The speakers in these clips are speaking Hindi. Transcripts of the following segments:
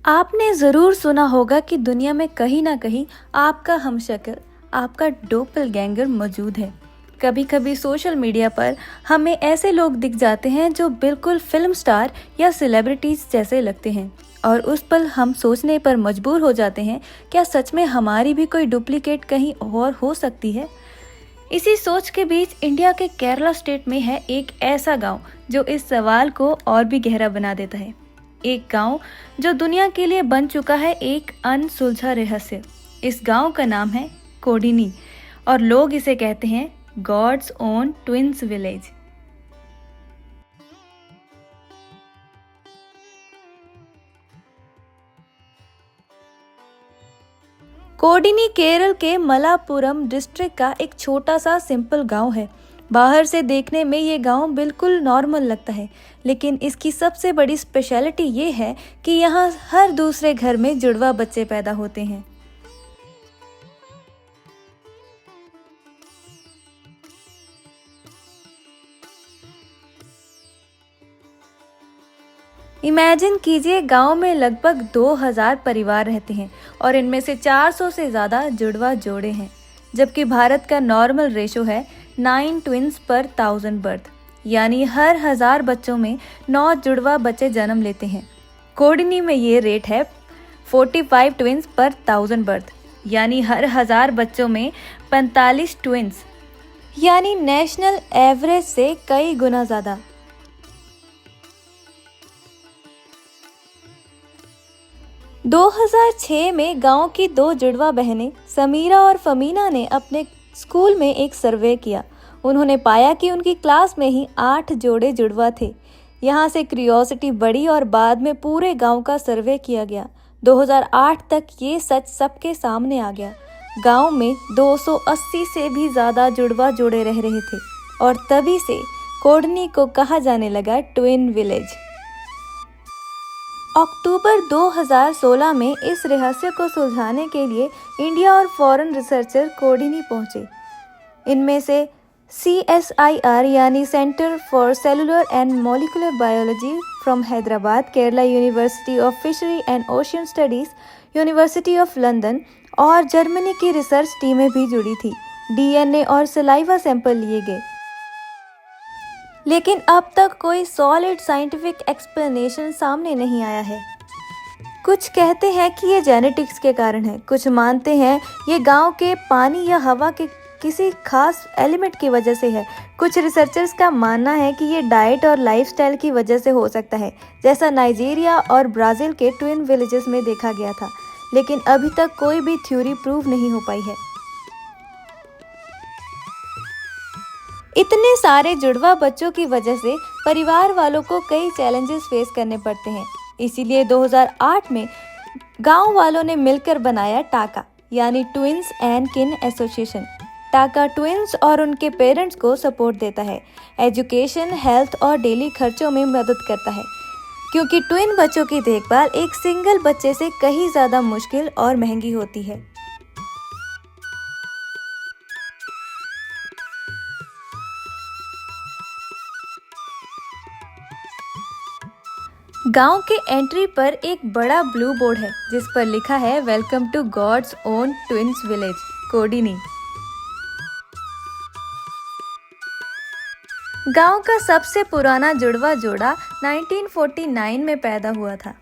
आपने ज़रूर सुना होगा कि दुनिया में कहीं ना कहीं आपका हमशक्ल, आपका डोपलगैंगर मौजूद है। कभी कभी सोशल मीडिया पर हमें ऐसे लोग दिख जाते हैं जो बिल्कुल फिल्म स्टार या सेलिब्रिटीज जैसे लगते हैं और उस पल हम सोचने पर मजबूर हो जाते हैं, क्या सच में हमारी भी कोई डुप्लीकेट कहीं और हो सकती है। इसी सोच के बीच इंडिया के केरला स्टेट में है एक ऐसा गांव जो इस सवाल को और भी गहरा बना देता है। एक गांव जो दुनिया के लिए बन चुका है एक अनसुलझा रहस्य। इस गांव का नाम है कोडिनी और लोग इसे कहते हैं God's own twins village. Kodinhi Kerala के मलापुरम डिस्ट्रिक्ट का एक छोटा सा सिंपल गांव है। बाहर से देखने में ये गांव बिल्कुल नॉर्मल लगता है, लेकिन इसकी सबसे बड़ी स्पेशलिटी ये है कि यहाँ हर दूसरे घर में जुड़वा बच्चे पैदा होते हैं। इमेजिन कीजिए, गांव में लगभग 2000 परिवार रहते हैं और इनमें से 400 से ज़्यादा जुड़वा जोड़े हैं, जबकि भारत का नॉर्मल रेशो है 9 ट्विंस पर 1000 बर्थ, यानी हर 1000 बच्चों में 9 जुड़वा बच्चे जन्म लेते हैं। कोडिनी में ये रेट है 45 ट्विंस पर 1000 बर्थ, यानी हर 1000 बच्चों में 45 ट्विंस, यानी नेशनल एवरेज से कई गुना ज़्यादा। 2006 में गांव की दो जुड़वा बहनें समीरा और फमीना ने अपने स्कूल में एक सर्वे किया। उन्होंने पाया कि उनकी क्लास में ही 8 जोड़े जुड़वा थे। यहाँ से क्यूरियोसिटी बढ़ी और बाद में पूरे गांव का सर्वे किया गया। 2008 तक ये सच सबके सामने आ गया। गांव में 280 से भी ज़्यादा जुड़वा जोड़े रह रहे थे और तभी से कोडनी को कहा जाने लगा ट्विन विलेज। अक्टूबर 2016 में इस रहस्य को सुलझाने के लिए इंडिया और फॉरेन रिसर्चर कोडिनी पहुंचे। इनमें से CSIR यानी centre for cellular and molecular biology from Hyderabad, Kerala university of fishery and ocean studies, university of London और जर्मनी की रिसर्च टीमें भी जुड़ी थी। DNA और सलाइवा सैंपल लिए गए, लेकिन अब तक कोई सॉलिड साइंटिफिक एक्सप्लेनेशन सामने नहीं आया है। कुछ कहते हैं कि ये जेनेटिक्स के कारण है, कुछ मानते हैं ये गांव के पानी या हवा के किसी खास एलिमेंट की वजह से है। कुछ रिसर्चर्स का मानना है कि ये डाइट और लाइफस्टाइल की वजह से हो सकता है, जैसा नाइजीरिया और ब्राज़ील के ट्विन विलेजेस में देखा गया था, लेकिन अभी तक कोई भी थ्योरी प्रूव नहीं हो पाई है। इतने सारे जुड़वा बच्चों की वजह से परिवार वालों को कई चैलेंजेस फेस करने पड़ते हैं। इसीलिए 2008 में गांव वालों ने मिलकर बनाया टाका, यानी ट्विंस एंड किन एसोसिएशन। टाका ट्विंस और उनके पेरेंट्स को सपोर्ट देता है, एजुकेशन, हेल्थ और डेली खर्चों में मदद करता है, क्योंकि ट्विन बच्चों की देखभाल एक सिंगल बच्चे से कहीं ज़्यादा मुश्किल और महंगी होती है। गांव के एंट्री पर एक बड़ा ब्लू बोर्ड है जिस पर लिखा है welcome to God's own twins village Kodinhi. गांव का सबसे पुराना जुड़वा जोड़ा 1949 में पैदा हुआ था।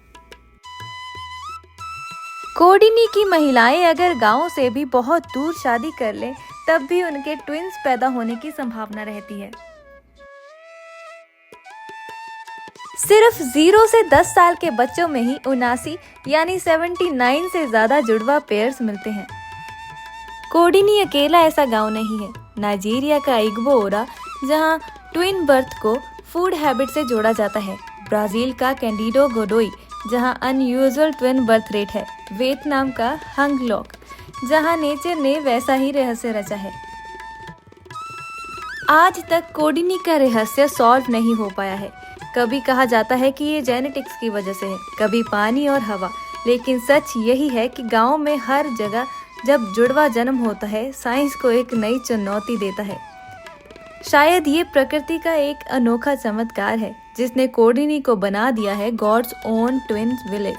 कोडिनी की महिलाएं अगर गांव से भी बहुत दूर शादी कर लें तब भी उनके ट्विंस पैदा होने की संभावना रहती है। सिर्फ 0 से 10 साल के बच्चों में ही 79 यानी 79 से ज्यादा जुड़वा पेयर्स मिलते हैं। कोडिनी अकेला ऐसा गांव नहीं है। नाइजीरिया का इग्बो ओरा, जहां ट्विन बर्थ को फूड हैबिट से जोड़ा जाता है। ब्राजील का कैंडिडो गोडोई, जहां अनयूजुअल ट्विन बर्थ रेट है। वियतनाम का हंग लॉक, जहां नेचर ने वैसा ही रहस्य रचा है। आज तक कोडिनी का रहस्य सॉल्व नहीं हो पाया है। कभी कहा जाता है कि ये जेनेटिक्स की वजह से है, कभी पानी और हवा, लेकिन सच यही है कि गांव में हर जगह जब जुड़वा जन्म होता है, साइंस को एक नई चुनौती देता है। शायद ये प्रकृति का एक अनोखा चमत्कार है जिसने कोडिनी को बना दिया है गॉड्स ओन ट्विन विलेज।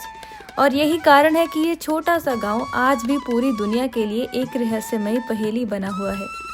और यही कारण है कि ये छोटा सा गांव आज भी पूरी दुनिया के लिए एक रहस्यमयी पहेली बना हुआ है।